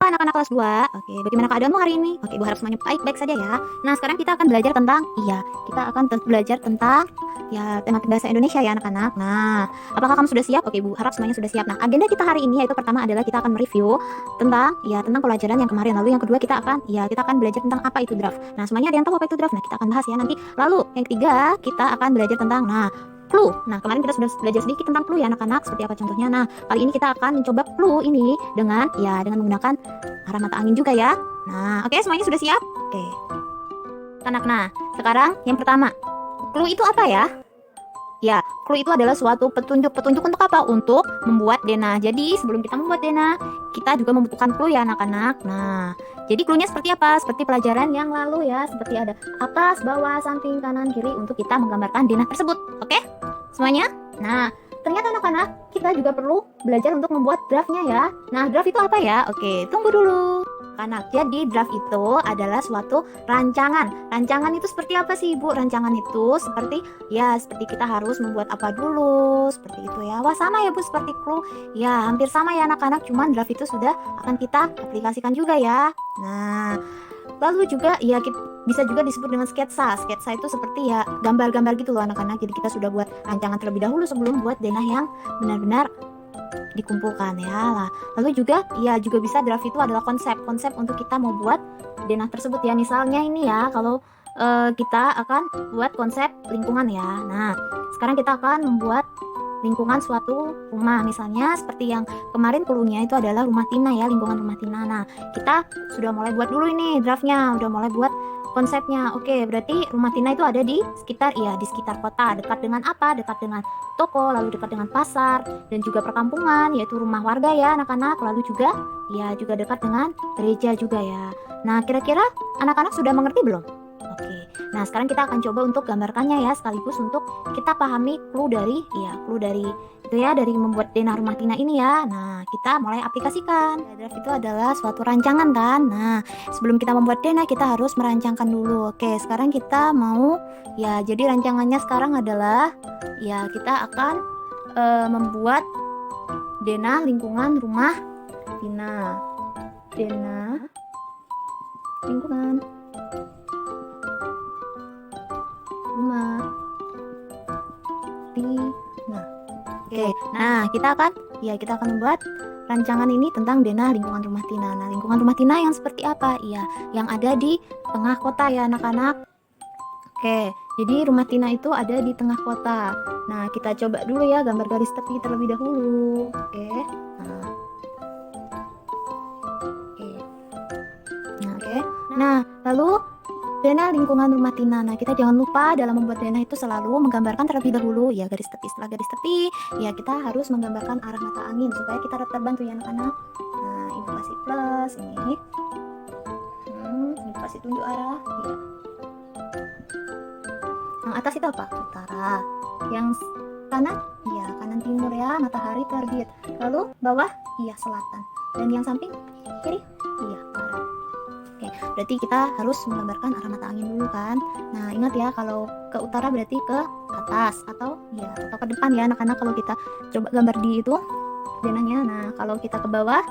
anak-anak kelas 2. Oke, bagaimana keadaanmu hari ini? Oke, Ibu harap semuanya baik-baik saja ya. Nah, sekarang kita akan belajar tentang belajar tentang tema bahasa Indonesia ya anak-anak. Nah, apakah kamu sudah siap? Oke, Ibu harap semuanya sudah siap. Nah, agenda kita hari ini yaitu pertama adalah kita akan mereview tentang pelajaran yang kemarin. Lalu yang kedua kita akan belajar tentang apa itu draft. Nah, semuanya ada yang tahu apa itu draft? Nah, kita akan bahas ya nanti. Lalu yang ketiga kita akan belajar tentang clue. Nah, kemarin kita sudah belajar sedikit tentang clue ya anak-anak, seperti apa contohnya. Nah, kali ini kita akan mencoba clue ini dengan menggunakan arah mata angin juga ya. Nah, oke, semuanya sudah siap? Oke. Anak, nah, sekarang yang pertama, clue itu apa ya? Ya, clue itu adalah suatu petunjuk untuk apa? Untuk membuat denah. Jadi, sebelum kita membuat denah, kita juga membutuhkan clue ya anak-anak. Nah, jadi clue-nya seperti apa? Seperti pelajaran yang lalu ya, seperti ada atas, bawah, samping, kanan, kiri untuk kita menggambarkan denah tersebut. Oke? Semuanya? Nah, ternyata anak-anak, kita juga perlu belajar untuk membuat draftnya ya. Nah, draft itu apa ya? Oke, tunggu dulu. Anak, jadi draft itu adalah suatu rancangan. Rancangan itu seperti apa sih, Ibu? Rancangan itu seperti kita harus membuat apa dulu, seperti itu ya. Wah, sama ya, Bu, seperti clue. Ya, hampir sama ya anak-anak, cuman draft itu sudah akan kita aplikasikan juga ya. Nah, lalu juga bisa juga disebut dengan sketsa. Sketsa itu seperti ya gambar-gambar gitu loh anak-anak. Jadi kita sudah buat rancangan terlebih dahulu sebelum buat denah yang benar-benar dikumpulkan ya lah. Lalu juga bisa draft itu adalah konsep untuk kita mau buat denah tersebut ya. Misalnya ini ya, kalau kita akan buat konsep lingkungan ya. Nah, sekarang kita akan membuat lingkungan suatu rumah, misalnya seperti yang kemarin clue-nya itu adalah rumah Tina ya, lingkungan rumah Tina. Nah, kita sudah mulai buat dulu ini draftnya, udah mulai buat konsepnya. Oke, berarti rumah Tina itu ada di sekitar kota. Dekat dengan apa? Dekat dengan toko, lalu dekat dengan pasar dan juga perkampungan, yaitu rumah warga ya anak-anak. Lalu juga dekat dengan gereja juga ya. Nah, kira-kira anak-anak sudah mengerti belum? Oke. Nah, sekarang kita akan coba untuk gambarkannya ya, sekaligus untuk kita pahami clue dari dari membuat denah rumah Tina ini ya. Nah, kita mulai aplikasikan. Draft itu adalah suatu rancangan kan. Nah, sebelum kita membuat denah kita harus merancangkan dulu. Oke, sekarang kita mau jadi rancangannya sekarang adalah kita akan membuat denah lingkungan rumah Tina. Denah lingkungan rumah Tina. Oke, nah kita akan membuat rancangan ini tentang denah lingkungan rumah Tina. Nah, lingkungan rumah Tina yang seperti apa? Yang ada di tengah kota ya anak-anak. Oke, jadi rumah Tina itu ada di tengah kota. Nah, kita coba dulu ya gambar garis tepi terlebih dahulu. Oke. Nah, lalu denah lingkungan rumah Tina. Nah, kita jangan lupa dalam membuat denah itu selalu menggambarkan terlebih dahulu ya garis tepi. Setelah garis tepi, kita harus menggambarkan arah mata angin supaya kita dapat terbantu ya anak-anak. Nah, Ibu kasih plus ini. Ibu kasih tunjuk arah. Ya. Yang atas itu apa? Utara. Yang kanan? Kanan timur ya, matahari terbit. Lalu bawah? Selatan. Dan yang samping? Kiri? Barat. Oke, berarti kita harus menggambarkan arah mata angin dulu kan. Nah, ingat ya, kalau ke utara berarti ke atas atau ke depan ya anak-anak, kalau kita coba gambar di itu denahnya. Nah, kalau kita ke bawah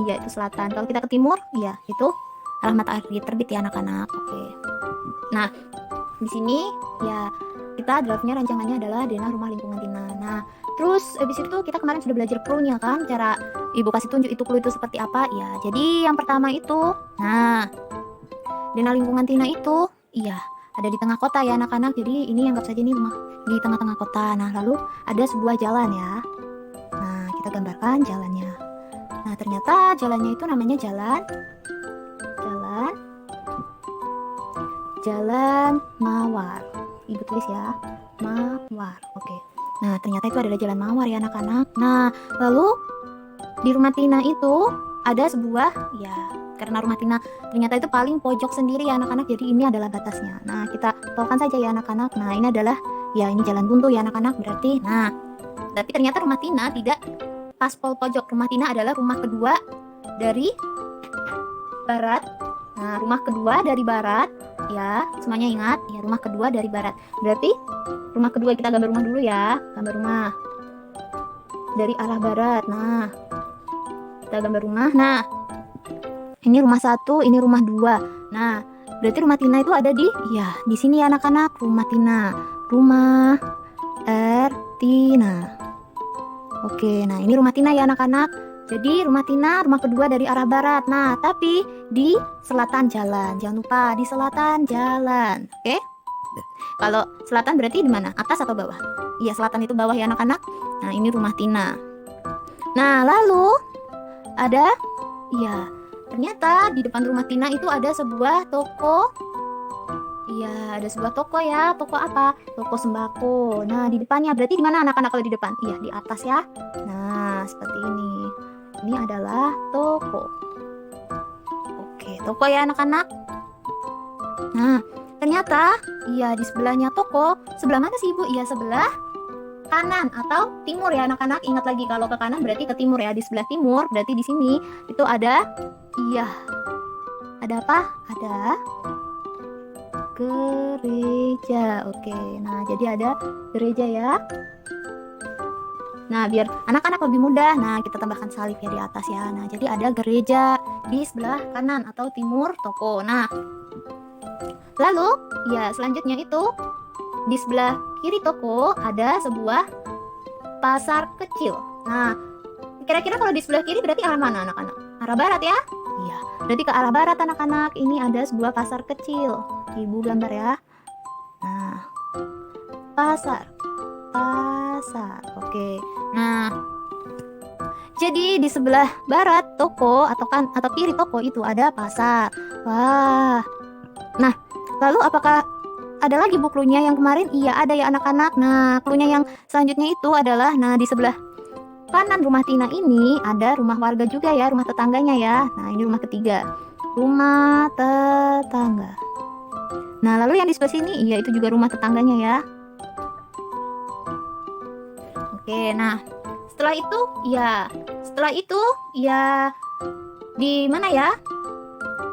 itu selatan. Kalau kita ke timur itu arah matahari terbit ya anak-anak. Oke. Nah, di sini kita draftnya rancangannya adalah denah rumah lingkungan Tina. Nah, terus habis itu kita kemarin sudah belajar clue-nya kan, cara Ibu kasih tunjuk itu clue itu seperti apa ya. Jadi yang pertama itu, denah lingkungan Tina itu ada di tengah kota ya anak-anak. Jadi ini anggap saja ini rumah di tengah-tengah kota. Nah, lalu ada sebuah jalan ya. Nah, kita gambarkan jalannya. Nah, ternyata jalannya itu namanya Jalan Mawar. Ibu tulis ya, Mawar. Oke. Nah, ternyata itu adalah jalan Mawar ya anak-anak. Nah, lalu di rumah Tina itu ada sebuah karena rumah Tina ternyata itu paling pojok sendiri ya anak-anak. Jadi ini adalah batasnya. Nah, kita tolkan saja ya anak-anak. Nah, ini adalah ini jalan buntu ya anak-anak berarti. Nah, tapi ternyata rumah Tina tidak pas pojok. Rumah Tina adalah rumah kedua dari barat. Nah, rumah kedua dari barat ya, semuanya ingat ya, rumah kedua dari barat. Berarti rumah kedua kita gambar rumah dulu ya, gambar rumah dari arah barat. Nah, kita gambar rumah. Nah, ini rumah 1, ini rumah 2. Nah, berarti rumah Tina itu ada di sini ya anak-anak, rumah Tina. Rumah Tina. Oke, nah ini rumah Tina ya anak-anak. Jadi rumah Tina, rumah kedua dari arah barat. Nah, tapi di selatan jalan. Jangan lupa di selatan jalan. Oke? Kalau selatan berarti di mana? Atas atau bawah? Iya, selatan itu bawah ya anak-anak. Nah, ini rumah Tina. Nah, lalu ada ternyata di depan rumah Tina itu ada sebuah toko. Iya, ada sebuah toko ya. Toko apa? Toko sembako. Nah, di depannya berarti di mana anak-anak kalau di depan? Iya, di atas ya. Nah, seperti ini. Ini adalah toko. Oke, toko ya anak-anak. Nah, ternyata di sebelahnya toko. Sebelah mana sih Ibu? Iya, sebelah kanan atau timur ya anak-anak. Ingat lagi kalau ke kanan berarti ke timur ya. Di sebelah timur berarti di sini itu ada ada apa? Ada gereja. Oke, nah jadi ada gereja ya. Nah, biar anak-anak lebih mudah, nah kita tambahkan salib ya di atas ya. Nah, jadi ada gereja di sebelah kanan atau timur toko. Nah, lalu selanjutnya itu di sebelah kiri toko ada sebuah pasar kecil. Nah, kira-kira kalau di sebelah kiri berarti arah mana anak-anak? Arah barat ya? Iya, berarti ke arah barat anak-anak. Ini ada sebuah pasar kecil. Ibu gambar ya. Nah, pasar. Oke. Nah, jadi di sebelah barat toko atau kiri toko itu ada pasar. Wah. Nah, lalu apakah ada lagi bu cluenya yang kemarin? Iya, ada ya anak-anak. Nah, cluenya yang selanjutnya itu adalah di sebelah kanan rumah Tina ini ada rumah warga juga ya, rumah tetangganya ya. Nah, ini rumah ketiga. Rumah tetangga. Nah, lalu yang di sebelah sini itu juga rumah tetangganya ya. Oke, nah setelah itu di mana ya?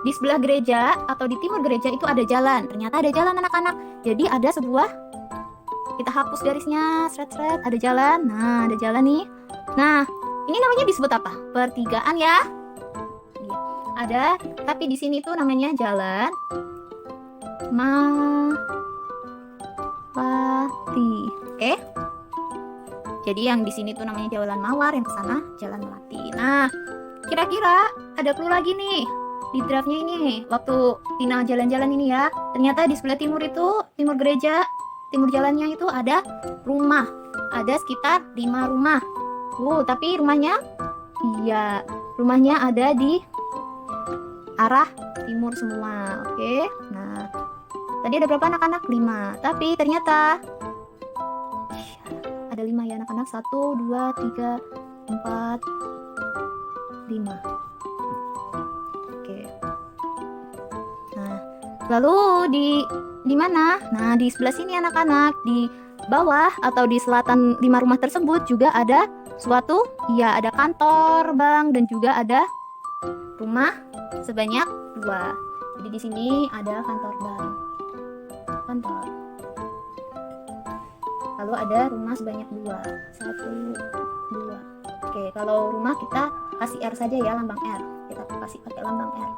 Di sebelah gereja atau di timur gereja itu ada jalan. Ternyata ada jalan anak-anak. Jadi ada sebuah, kita hapus garisnya, seret-seret, ada jalan. Nah, ada jalan nih. Nah, ini namanya disebut apa? Pertigaan ya. Ada, tapi di sini tuh namanya jalan Melati. Oke? Jadi yang di sini tuh namanya jalan Mawar, yang ke sana jalan Melati. Nah, kira-kira ada clue lagi nih di draftnya ini. Waktu Tina jalan-jalan ini ya, ternyata di sebelah timur itu, timur gereja, timur jalannya itu ada rumah. Ada sekitar 5 rumah. Tapi rumahnya ada di arah timur semua. Oke. Nah, tadi ada berapa anak-anak? 5. Tapi ternyata ada 5 ya anak-anak. 1, 2, 3, 4, 5. Oke. Nah, lalu di mana? Nah, di sebelah sini anak-anak, di bawah atau di selatan 5 rumah tersebut juga ada suatu ada kantor bank dan juga ada rumah sebanyak 2. Jadi di sini ada kantor bank. Lalu ada rumah sebanyak 2. 1, 2. Oke, kalau rumah kita kasih R saja ya, lambang R. Kita kasih pakai lambang R.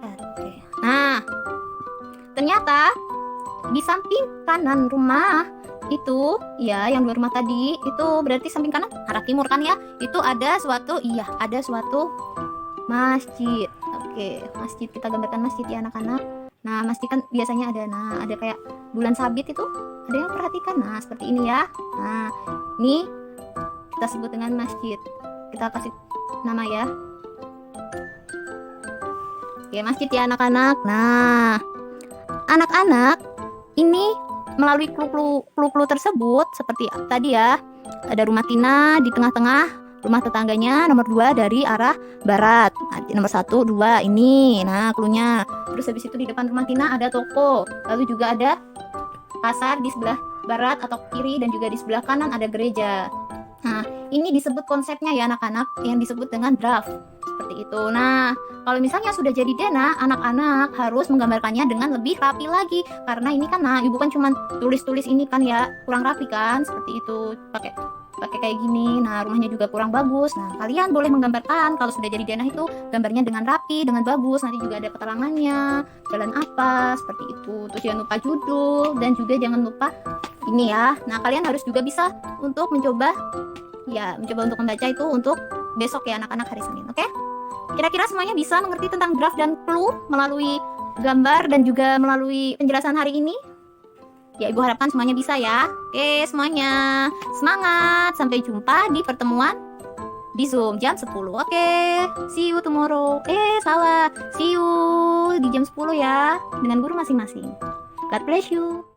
Oke. Nah, ternyata di samping kanan rumah itu yang 2 rumah tadi itu berarti samping kanan arah timur kan ya, itu ada suatu masjid. Oke, masjid, kita gambarkan masjid ya anak-anak. Nah, masjid kan biasanya ada kayak bulan sabit itu, ada yang perhatikan. Nah, seperti ini ya. Nah, ini kita sebut dengan masjid. Kita kasih nama ya. Oke, masjid ya anak-anak. Nah, anak-anak ini melalui clue tersebut seperti tadi ya. Ada rumah Tina di tengah-tengah, rumah tetangganya nomor 2 dari arah barat. Nomor 1, 2 ini. Nah, cluenya. Terus habis itu di depan rumah Tina ada toko. Lalu juga ada pasar di sebelah barat atau kiri dan juga di sebelah kanan ada gereja. Nah, ini disebut konsepnya ya anak-anak, yang disebut dengan draft. Seperti itu. Nah, kalau misalnya sudah jadi dena, anak-anak harus menggambarkannya dengan lebih rapi lagi. Karena ini kan, ibu kan cuma tulis-tulis ini kan ya, kurang rapi kan, seperti itu. Pakai pakai kayak gini. Nah, rumahnya juga kurang bagus. Nah, kalian boleh menggambarkan kalau sudah jadi denah itu gambarnya dengan rapi, dengan bagus. Nanti juga ada keterangannya, jalan apa, seperti itu. Terus jangan lupa judul dan juga jangan lupa ini ya. Nah, kalian harus juga bisa untuk mencoba untuk membaca itu untuk besok ya anak-anak hari Senin, oke? Kira-kira semuanya bisa mengerti tentang draft dan clue melalui gambar dan juga melalui penjelasan hari ini? Ya, Ibu harapkan semuanya bisa ya. Oke, semuanya semangat. Sampai jumpa di pertemuan di Zoom jam 10. Oke, see you tomorrow. Salah. See you di jam 10 ya dengan guru masing-masing. God bless you.